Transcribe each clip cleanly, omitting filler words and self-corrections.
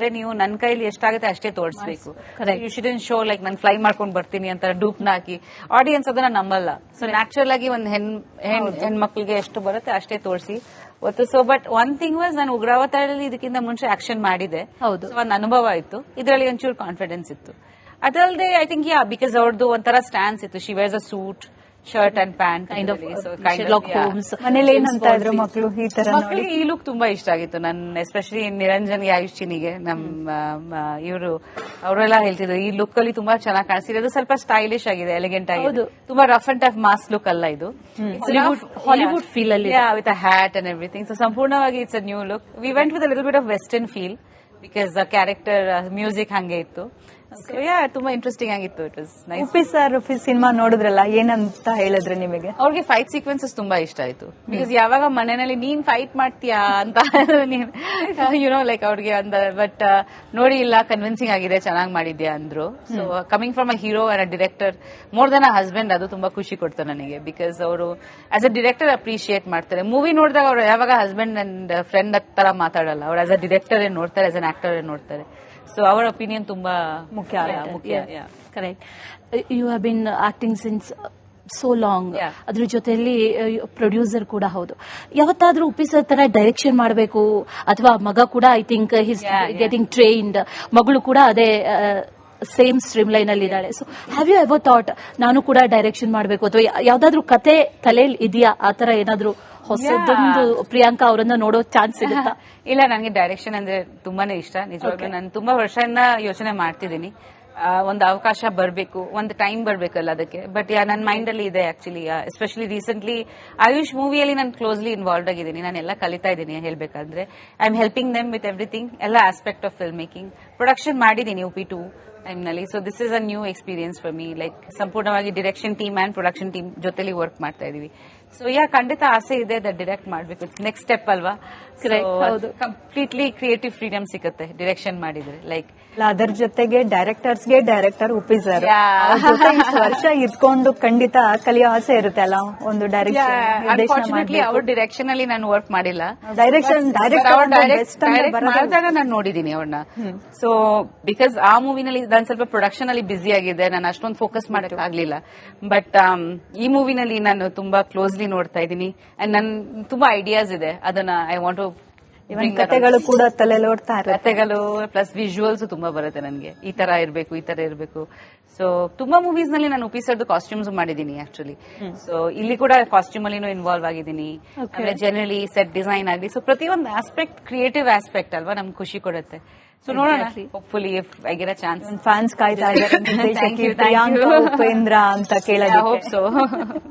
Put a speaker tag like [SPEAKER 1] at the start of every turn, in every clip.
[SPEAKER 1] ಆದ್ರೆ ನೀವು ನನ್ನ ಕೈಲಿ ಎಷ್ಟಾಗುತ್ತೆ ಅಷ್ಟೇ ತೋರಿಸಬೇಕು. ಯು ಶುಡಂಟ್ ಶೋ ಲೈಕ್ ನಾನು ಫ್ಲೈ ಮಾಡ್ಕೊಂಡು ಬರ್ತೀನಿ ಅಂತ ಡೂಪ್ನ ಹಾಕಿ ಆಡಿಯನ್ಸ್ ಅದನ್ನ ನಂಬಲ್ಲ. ಸೊ ನ್ಯಾಚುರಲ್ ಆಗಿ ಒಂದು ಹೆಣ್ಮಕ್ಳಿಗೆ ಎಷ್ಟು ಬರುತ್ತೆ ಅಷ್ಟೇ ತೋರಿಸಿ ಒತ್ತು. So but one thing was ನಾನು ಉಗ್ರಾವತಾರದಲ್ಲಿ ಇದಕ್ಕಿಂತ ಮುಂಚೆ ಆಕ್ಷನ್ ಮಾಡಿದೆ, ಒಂದು ಅನುಭವ ಇತ್ತು, ಇದರಲ್ಲಿ ಒಂಚೂರು ಕಾನ್ಫಿಡೆನ್ಸ್ ಇತ್ತು. ಅದಲ್ಲದೆ ಐ ಥಿಂಕ್ ಬಿಕಾಸ್ ಅವ್ರದ್ದು ಒಂಥರ ಸ್ಟ್ಯಾನ್ಸ್ ಇತ್ತು, she wears a suit, shirt and pant,
[SPEAKER 2] ಮನೇಲಿ ಏನಂತ ಇದ್ರು ಮಕ್ಕಳು ಈ ತರ?
[SPEAKER 1] ಮಕ್ಕಳಿಗೆ ಈ ಲುಕ್ ತುಂಬಾ ಇಷ್ಟ ಆಗಿತ್ತು. ನನ್ನ ಎಸ್ಪೆಷಲಿ ನಿರಂಜನ್ಗೆ, ಆಯುಷ್ಚಿನಿಗೆ, ನಮ್ಮ ಇವರು ಅವರೆಲ್ಲ ಹೇಳ್ತಿದ್ರು ಈ ಲುಕ್ ಅಲ್ಲಿ ತುಂಬಾ ಚೆನ್ನಾಗಿ ಕಾಣಿಸ್ತಿದೆ, ಅದು ಸ್ವಲ್ಪ ಸ್ಟೈಲಿಶ್ ಆಗಿದೆ, ಎಲಿಗೆಂಟ್ ಆಗಿದೆ, ತುಂಬಾ rough and tough mass look ಅಲ್ಲ ಇದು,
[SPEAKER 2] ಹಾಲಿವುಡ್ ಫೀಲ್ ಅಲ್ಲಿ
[SPEAKER 1] with a hat and everything. So ಸಂಪೂರ್ಣವಾಗಿ it's a new look. We went with a little bit of western feel because character music ಹಂಗೆ ಇತ್ತು. ತುಂಬಾ ಇಂಟ್ರೆಸ್ಟಿಂಗ್ ಆಗಿತ್ತು. It was nice.
[SPEAKER 2] Uppi sir cinema ನೋಡಿದ್ರಲ್ಲ, ಏನಂತ ಹೇಳಿದ್ರೆ ನಿಮಗೆ?
[SPEAKER 1] ಅವ್ರಿಗೆ ಫೈಟ್ ಸೀಕ್ವೆನ್ಸಸ್ ತುಂಬಾ ಇಷ್ಟ ಆಯ್ತು. ಬಿಕಾಸ್ ಯಾವಾಗ ಮನೆಯಲ್ಲಿ ನೀನ್ ಫೈಟ್ ಮಾಡ್ತೀಯಾ ಅಂತ ಯುನೋ ಲೈಕ್ ಅವ್ರಿಗೆ ಅಂದ, ಬಟ್ ನೋಡಿ ಇಲ್ಲ ಕನ್ವಿನ್ಸಿಂಗ್ ಆಗಿದೆ, ಚೆನ್ನಾಗಿ ಮಾಡಿದ್ಯಾ ಅಂದ್ರು. So coming from a hero and a director more than a husband, ಅದು ತುಂಬಾ ಖುಷಿ ಕೊಡ್ತು ನನಗೆ. ಬಿಕಾಸ್ ಅವರು ಆಸ್ ಅ ಡಿರೆಕ್ಟರ್ ಅಪ್ರಿಶಿಯೇಟ್ ಮಾಡ್ತಾರೆ. ಮೂವಿ ನೋಡಿದಾಗ ಅವ್ರು ಯಾವಾಗ ಹಸ್ಬೆಂಡ್ ಅಂಡ್ ಫ್ರೆಂಡ್ ತರ ಮಾತಾಡಲ್ಲ, ಅವ್ರು ಆಸ್ ಅ ಡಿರೆಕ್ಟರ್ ಏನ್ ನೋಡ್ತಾರೆ, ಆಸ್ ಅನ್ ಆಕ್ಟರ್ ಏನ್ ನೋಡ್ತಾರೆ. ಸೊ ಅವರ ಒಪಿನಿಯನ್ ತುಂಬಾ ಮುಖ್ಯ.
[SPEAKER 2] Correct. You have been acting since so long. ಅದ್ರ ಜೊತೆಯಲ್ಲಿ ಪ್ರೊಡ್ಯೂಸರ್ ಕೂಡ ಹೌದು. ಯಾವತ್ತಾದ್ರೂ ಉಪ್ಪಿ ಸರ್ ತರ ಡೈರೆಕ್ಷನ್ ಮಾಡಬೇಕು, ಅಥವಾ ಮಗ ಕೂಡ I think he's getting trained, ಮಗಳು ಕೂಡ ಅದೇ ಸೇಮ್ ಸ್ಟ್ರೀಮ್ ಲೈನ್ ಅಲ್ಲಿ ಇದ್ದಾಳೆ. So have you ever thought ನಾನು ಕೂಡ ಡೈರೆಕ್ಷನ್ ಮಾಡಬೇಕು, ಅಥವಾ ಯಾವ್ದಾದ್ರು ಕತೆ ತಲೆಯಲ್ಲಿ ಇದೆಯಾ? ಆತರ ಏನಾದ್ರು ಹೊಸದೊಂದು ಪ್ರಿಯಾಂಕಾ ಅವರನ್ನ ನೋಡೋ ಚಾನ್ಸ್ ಇರುತ್ತಾ?
[SPEAKER 1] ಇಲ್ಲ, ನನಗೆ ಡೈರೆಕ್ಷನ್ ಅಂದ್ರೆ ತುಂಬಾನೇ ಇಷ್ಟ. ನಿಜವಾಗ್ಲೂ ನಾನು ತುಂಬಾ ವರ್ಷದಿಂದ ಯೋಚನೆ ಮಾಡ್ತಿದ್ದೀನಿ, ಒಂದು ಅವಕಾಶ ಬರಬೇಕು, ಒಂದು ಟೈಮ್ ಬರಬೇಕಲ್ಲ ಅದಕ್ಕೆ. ಬಟ್ ನನ್ನ ಮೈಂಡ್ ಅಲ್ಲಿ ಇದೆ ಆಕ್ಚುಲಿ. ಎಸ್ಪೆಷಲಿ ರೀಸೆಂಟ್ಲಿ ಆಯುಷ್ ಮೂವಿಯಲ್ಲಿ ನಾನು ಕ್ಲೋಸ್ಲಿ ಇನ್ವಾಲ್ವ್ ಆಗಿದ್ದೀನಿ. ನಾನು ಎಲ್ಲ ಕಲಿತಾ ಇದ್ದೀನಿ ಹೇಳ್ಬೇಕಂದ್ರೆ. I am helping them with everything, ಎಲ್ಲ aspect of film making. Production ಮಾಡಿದ್ದೀನಿ UP2 ಟೈಮ್ನಲ್ಲಿ. So this is a new experience for me. Like ಸಂಪೂರ್ಣವಾಗಿ direction team and production team ಜೊತೆಲಿ ವರ್ಕ್ ಮಾಡ್ತಾ ಇದೀವಿ. ಸೊ ಖಂಡಿತ ಆಸೆ ಇದೆ ಡೈರೆಕ್ಟ್ ಮಾಡಬೇಕು. ನೆಕ್ಸ್ಟ್ ಸ್ಟೆಪ್ ಅಲ್ವಾ? ಕಂಪ್ಲೀಟ್ಲಿ ಕ್ರಿಯೇಟಿವ್ ಫ್ರೀಡಮ್ ಸಿಗುತ್ತೆ ಡಿರೆಕ್ಷನ್ ಮಾಡಿದ್ರೆ. ಲೈಕ್
[SPEAKER 2] ಅದರ ಜೊತೆಗೆ ಡೈರೆಕ್ಟರ್ಸ್ಗೆ ಡೈರೆಕ್ಟರ್ ಉಪ್ಪಿ ಸರ್ ವರ್ಷ ಇದ್ಕೊಂಡು ಖಂಡಿತ ಕಲಿಯೋ ಆಸೆ ಇರುತ್ತೆ ಅಲ್ಲ, ಒಂದು
[SPEAKER 1] ಅನ್ಫಾರ್ಚುನೇಟ್ಲಿ ಅವ್ರ ಡಿರೆಕ್ಷನ್ ಅಲ್ಲಿ ನಾನು ವರ್ಕ್ ಮಾಡಿಲ್ಲ. ಮಾಡಿದಾಗ ನಾನು ನೋಡಿದೀನಿ ಅವ್ರನ್ನ. ಸೊ ಬಿಕಾಸ್ ಆ ಮೂವಿನಲ್ಲಿ ನಾನು ಸ್ವಲ್ಪ ಪ್ರೊಡಕ್ಷನ್ ಅಲ್ಲಿ ಬ್ಯುಸಿ ಆಗಿದೆ, ನಾನು ಅಷ್ಟೊಂದು ಫೋಕಸ್ ಮಾಡಕ್ ಆಗ್ಲಿಲ್ಲ. ಬಟ್ ಈ ಮೂವಿನಲ್ಲಿ ನಾನು ತುಂಬಾ ಕ್ಲೋಸ್ಲಿ ನೋಡ್ತಾ ಇದ್ದೀನಿ. ಅಂಡ್ ನನ್ ತುಂಬಾ ಐಡಿಯಾಸ್ ಇದೆ, ಅದನ್ನ ಐ ವಾಂಟ್ ಟು
[SPEAKER 2] ಕತೆಗಳು ಕೂಡ ತಲೆಯಲ್ಲಿ ಓಡ್ತಾ ಇರುತ್ತೆ.
[SPEAKER 1] ಕತೆಗಳು ಪ್ಲಸ್ ವಿಜುವಲ್ಸ್ ತುಂಬಾ ಬರುತ್ತೆ ನನಗೆ, ಈ ತರ ಇರಬೇಕು, ಈ ತರ ಇರಬೇಕು. ಸೊ ತುಂಬಾ ಮೂವೀಸ್ ನಲ್ಲಿ ನಾನು ಉಪ್ಪಿ ಸರ್ದು ಕಾಸ್ಟ್ಯೂಮ್ಸ್ ಮಾಡಿದ್ದೀನಿ ಆಕ್ಚುಲಿ. ಸೊ ಇಲ್ಲಿ ಕೂಡ ಕಾಸ್ಟ್ಯೂಮ್ ಅಲ್ಲಿ ಇನ್ವಾಲ್ವ್ ಆಗಿದ್ದೀನಿ. ಆಮೇಲೆ ಜನರಲಿ ಸೆಟ್ ಡಿಸೈನ್ ಆಗಲಿ. ಸೊ ಪ್ರತಿಯೊಂದು ಆಸ್ಪೆಕ್ಟ್ ಕ್ರಿಯೇಟಿವ್ ಆಸ್ಪೆಕ್ಟ್ ಅಲ್ವಾ, ನಮ್ಗೆ ಖುಷಿ ಕೊಡುತ್ತೆ. ಸೊ ನೋಡೋಣ, hopefully if I get a chance.
[SPEAKER 2] Fans ಕಾಯ್ತಾ ಇದ್ದಾರೆ ಉಪೇಂದ್ರ ಅಂತ ಕೇಳೋದು. Hope so.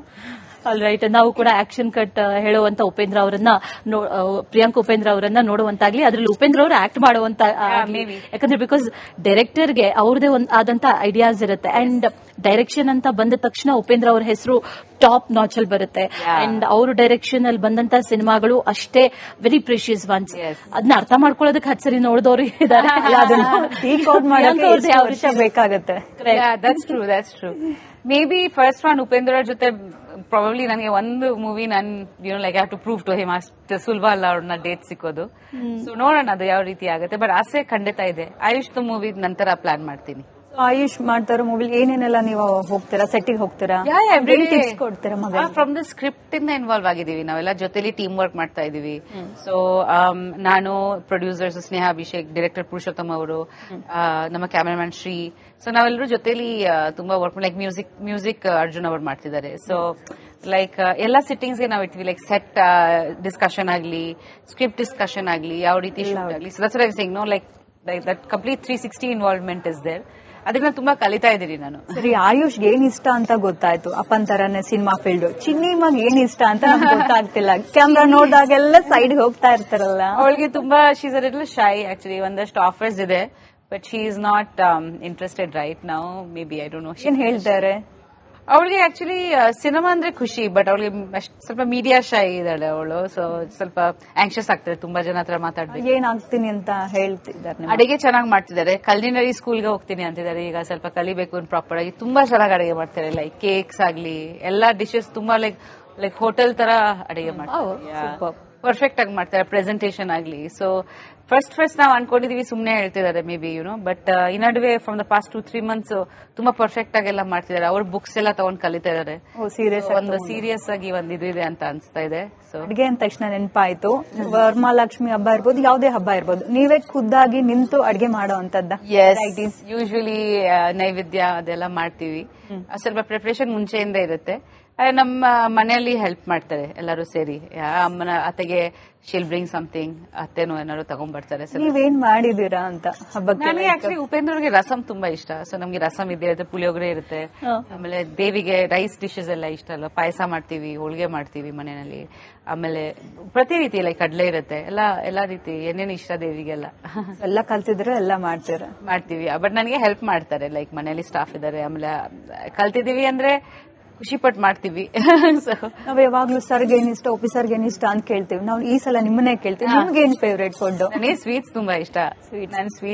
[SPEAKER 2] All right. ನಾವು ಕೂಡ ಆಕ್ಷನ್ ಕಟ್ ಹೇಳುವಂತ ಉಪೇಂದ್ರ ಅವರನ್ನ, ಪ್ರಿಯಾಂಕಾ ಉಪೇಂದ್ರ ಅವರನ್ನ ನೋಡುವಂತಾಗ್ಲಿ, ಅದ್ರಲ್ಲಿ ಉಪೇಂದ್ರ ಅವರು ಆಕ್ಟ್ ಮಾಡುವಂತ, ಯಾಕಂದ್ರೆ ಬಿಕಾಸ್ ಡೈರೆಕ್ಟರ್ಗೆ ಅವ್ರದೇ ಆದಂತ ಐಡಿಯಾಸ್ ಇರುತ್ತೆ. ಅಂಡ್ ಡೈರೆಕ್ಷನ್ ಅಂತ ಬಂದ ತಕ್ಷಣ ಉಪೇಂದ್ರ ಅವ್ರ ಹೆಸರು ಟಾಪ್ ನಾಚ್ ಅಲ್ಲಿ ಬರುತ್ತೆ. ಅಂಡ್ ಅವರು ಡೈರೆಕ್ಷನ್ ಅಲ್ಲಿ ಬಂದಂತ ಸಿನಿಮಾಗಳು ಅಷ್ಟೇ ವೆರಿ ಪ್ರೆಷಿಯಸ್ ಒನ್ಸ್. ಅದನ್ನ ಅರ್ಥ ಮಾಡ್ಕೊಳ್ಳೋದಕ್ಕೆ ಹಚ್ಚರಿ ನೋಡಿದವರು ಇದ್ದಾರೆ, ಬೇಕಾಗುತ್ತೆ.
[SPEAKER 1] That's true. Maybe first one Upendra ಜೊತೆ ಪ್ರಾಬಬ್ಲಿ ನನಗೆ ಒಂದು ಮೂವಿ ನಾನು like have to prove to him, ಅಷ್ಟು ಸುಲಭ ಅಲ್ಲ ಅವ್ರನ್ನ ಡೇಟ್ ಸಿಕ್ಕೋದು. ಸೊ ನೋಡೋಣ ಅದು ಯಾವ ರೀತಿ ಆಗುತ್ತೆ. ಬಟ್ ಆಸೆ ಖಂಡಿತ ಇದೆ. ಆಯುಷ್ ಮೂವಿ ನಂತರ ಪ್ಲಾನ್ ಮಾಡ್ತೀನಿ.
[SPEAKER 2] ಆಯುಷ್ ಮಾಡ್ತಾರೋ ಮೂವಿಲಿ ಏನೇನೆಲ್ಲ ನೀವು ಹೋಗ್ತೀರಾ, ಸೆಟ್ಟಿಗೆ ಹೋಗ್ತೀರಾ, ಕೊಡ್ತೀರಾ?
[SPEAKER 1] ಫ್ರಮ್ ದ ಸ್ಕ್ರಿಪ್ಟ್ ಇಂದ ಇನ್ವಾಲ್ವ್ ಆಗಿದೀವಿ ನಾವೆಲ್ಲ, ಜೊತೆಲಿ ಟೀಮ್ ವರ್ಕ್ ಮಾಡ್ತಾ ಇದೀವಿ. ಸೊ ನಾನು, ಪ್ರೊಡ್ಯೂಸರ್ಸ್ ಸ್ನೇಹ ಅಭಿಷೇಕ್, ಡೈರೆಕ್ಟರ್ ಪುರುಷೋತ್ತಮ್ ಅವರು, ನಮ್ಮ ಕ್ಯಾಮರಾಮನ್ ಶ್ರೀ. ಸೊ ನಾವೆಲ್ಲರೂ ಜೊತೆಲಿ ತುಂಬಾ ವರ್ಕ್, ಲೈಕ್ ಮ್ಯೂಸಿಕ್ ಅರ್ಜುನ್ ಅವರು ಮಾಡ್ತಿದ್ದಾರೆ. ಸೊ ಲೈಕ್ ಎಲ್ಲಾ ಸಿಟ್ಟಿಂಗ್ಸ್ಗೆ ನಾವು ಇರ್ತೀವಿ. ಲೈಕ್ ಸೆಟ್ ಡಿಸ್ಕಷನ್ ಆಗ್ಲಿ, ಸ್ಕ್ರಿಪ್ಟ್ ಡಿಸ್ಕಷನ್ ಆಗ್ಲಿ, ಯಾವ ರೀತಿ ಶೂಟ್ ಆಗ್ಲಿ. So that's what I am saying, no like that complete 360 involvement is there. ಅದಕ್ಕೆ ನಾನು ತುಂಬಾ ಕಲಿತಾ ಇದ್ದೀನಿ ನಾನು.
[SPEAKER 2] ಸರಿ, ಆಯುಷ್ಗೆ ಏನ್ ಇಷ್ಟ ಅಂತ ಗೊತ್ತಾಯ್ತು, ಅಪ್ಪನ್ ತರಾನೇ ಸಿನಿಮಾ ಫೀಲ್ಡ್. ಚಿನ್ನಿಮಾಗ್ ಏನ್ ಇಷ್ಟ ಅಂತ ಗೊತ್ತಾಗ್ತಿಲ್ಲ, ಕ್ಯಾಮ್ರಾ ನೋಡಿದಾಗೆಲ್ಲ ಸೈಡ್ ಹೋಗ್ತಾ ಇರ್ತಾರಲ್ಲ.
[SPEAKER 1] ಅವಳಿಗೆ ತುಂಬಾ ಶೀಸ್ ಅ ಲಿಟಲ್ ಶೈ ಆಕ್ಚುಲಿ. ಒಂದಷ್ಟು ಆಫರ್ಸ್ ಇದೆ, but she is not interested right now. May be I don't know
[SPEAKER 2] ಏನ್ ಹೇಳ್ತಾರೆ.
[SPEAKER 1] ಅವಳಿಗೆ ಆಕ್ಚುಲಿ ಸಿನಿಮಾ ಅಂದ್ರೆ ಖುಷಿ, ಬಟ್ ಅವಳಿಗೆ ಸ್ವಲ್ಪ ಮೀಡಿಯಾ ಶೈ ಇದ್ದಾಳೆ ಅವಳು. ಸೊ ಸ್ವಲ್ಪ ಆಂಕ್ಷಿಯಸ್ ಆಗ್ತಾರೆ ತುಂಬಾ ಜನ ಹತ್ರ ಮಾತಾಡ್ಬೇಕು.
[SPEAKER 2] ಏನಾಗ್ತೀನಿ ಅಂತ ಹೇಳ್ತಿದ್ದಾರೆ.
[SPEAKER 1] ಅಡಿಗೆ ಚೆನ್ನಾಗಿ ಮಾಡ್ತಿದ್ದಾರೆ, ಕಲಿನರಿ ಸ್ಕೂಲ್ಗೆ ಹೋಗ್ತೀನಿ ಅಂತಿದ್ದಾರೆ. ಈಗ ಸ್ವಲ್ಪ ಕಲಿಬೇಕು ಪ್ರಾಪರ್ ಆಗಿ. ತುಂಬಾ ಚೆನ್ನಾಗಿ ಅಡಿಗೆ ಮಾಡ್ತಾರೆ. ಲೈಕ್ ಕೇಕ್ಸ್ ಆಗ್ಲಿ, ಎಲ್ಲಾ ಡಿಶಸ್ ತುಂಬಾ ಲೈಕ್ ಹೋಟೆಲ್ ತರ ಅಡಿಗೆ ಮಾಡ್ತಾರೆ. ಪರ್ಫೆಕ್ಟ್ ಆಗಿ ಮಾಡ್ತಾರೆ, ಪ್ರೆಸೆಂಟೇಷನ್ ಆಗ್ಲಿ. ಸೊ ಫಸ್ಟ್ ನಾವು ಅನ್ಕೊಂಡಿದೀವಿ ಸುಮ್ನೆ ಹೇಳ್ತಿದ್ದಾರೆ ಮೇ ಬಿ ಬಟ್ ಈ ನಡುವೆ ಫ್ರಮ್ ದ ಪಾಸ್ಟ್ 2-3 months ತುಂಬಾ ಪರ್ಫೆಕ್ಟ್ ಆಗೆಲ್ಲ ಮಾಡ್ತಿದ್ದಾರೆ. ಅವ್ರ ಬುಕ್ಸ್ ಎಲ್ಲ ತಗೊಂಡ್ ಕಲಿತಾ ಇದಾರೆ. ಒಂದು ಸೀರಿಯಸ್ ಆಗಿ ಒಂದು ಇದು ಇದೆ ಅಂತ ಅನ್ಸ್ತಾ ಇದೆ. ಸೊ
[SPEAKER 2] ಅಡ್ಗೆ ಅಂದ ತಕ್ಷಣ ನೆನಪಾಯ್ತು, ವರಮಹಾಲಕ್ಷ್ಮಿ ಹಬ್ಬ ಇರ್ಬೋದು, ಯಾವುದೇ ಹಬ್ಬ ಇರ್ಬೋದು, ನೀವೇ ಖುದ್ದಾಗಿ ನಿಂತು ಅಡ್ಗೆ ಮಾಡೋ ಅಂತದ್ದ?
[SPEAKER 1] ಯೂಶುವಲಿ ನೈವೇದ್ಯ ಅದೆಲ್ಲ ಮಾಡ್ತೀವಿ. ಸ್ವಲ್ಪ ಪ್ರಿಪರೇಷನ್ ಮುಂಚೆಯಿಂದ ಇರುತ್ತೆ. ನಮ್ಮ ಮನೆಯಲ್ಲಿ ಹೆಲ್ಪ್ ಮಾಡ್ತಾರೆ ಎಲ್ಲರೂ ಸೇರಿ. ಅಮ್ಮನ ಅತ್ತೆಗೆ ಶಿಲ್ ಬ್ರಿಂಗ್ ಸಮಥಿಂಗ್, ಅತ್ತೆನೂ ಏನಾದ್ರು ತಗೊಂಡ್ಬರ್ತಾರೆ.
[SPEAKER 2] ನೀವೇನ್ ಮಾಡಿದೀರಾ ಅಂತ ಹಬ್ಬಕ್ಕೆ?
[SPEAKER 1] ನನಗೆ ಆಕ್ಚುಲಿ ಉಪೇಂದ್ರ ಅವ್ರಿಗೆ ರಸಂ ತುಂಬಾ ಇಷ್ಟ. ಸೊ ನಮ್ಗೆ ರಸಂ ಇದ್ದೇ ಇರುತ್ತೆ, ಪುಳಿಯೋಗರೆ ಇರುತ್ತೆ. ಆಮೇಲೆ ದೇವಿಗೆ ರೈಸ್ ಡಿಶಸ್ ಎಲ್ಲ ಇಷ್ಟ ಅಲ್ಲ, ಪಾಯಸ ಮಾಡ್ತೀವಿ, ಹೋಳಿಗೆ ಮಾಡ್ತೀವಿ ಮನೆಯಲ್ಲಿ. ಆಮೇಲೆ ಪ್ರತಿ ರೀತಿ ಲೈಕ್ ಕಡಲೆ ಇರುತ್ತೆ, ಎಲ್ಲಾ ರೀತಿ ಏನೇನು ಇಷ್ಟ ದೇವಿಗೆಲ್ಲ
[SPEAKER 2] ಎಲ್ಲ ಕಲ್ತಿದ್ರೆ ಎಲ್ಲ ಮಾಡ್ತೀವಿ.
[SPEAKER 1] ಬಟ್ ನನಗೆ ಹೆಲ್ಪ್ ಮಾಡ್ತಾರೆ, ಲೈಕ್ ಮನೆಯಲ್ಲಿ ಸ್ಟಾಫ್ ಇದ್ದಾರೆ. ಆಮೇಲೆ ಕಲ್ತಿದೀವಿ ಅಂದ್ರೆ ಖುಷಿ ಪಟ್ಟು ಮಾಡ್ತೀವಿ.
[SPEAKER 2] ನಾವ್ ಯಾವಾಗ್ಲೂ ಸರ್ಗೆ ಏನಿಷ್ಟ, ಆಫೀಸರ್ಗೆ ಏನಿಷ್ಟ ಅಂತ ಕೇಳ್ತೀವಿ. ನಾವು ಈ ಸಲ ನಿಮ್ಮನ್ನೇ ಕೇಳ್ತೀವಿ, ನಿಮ್ಗೆ ಏನ್ ಫೇವ್ರೇಟ್ ಫುಡ್?
[SPEAKER 1] ನನಗೆ ಸ್ವೀಟ್ಸ್ ತುಂಬಾ ಇಷ್ಟ. ನಾನು ಸ್ವೀಟ್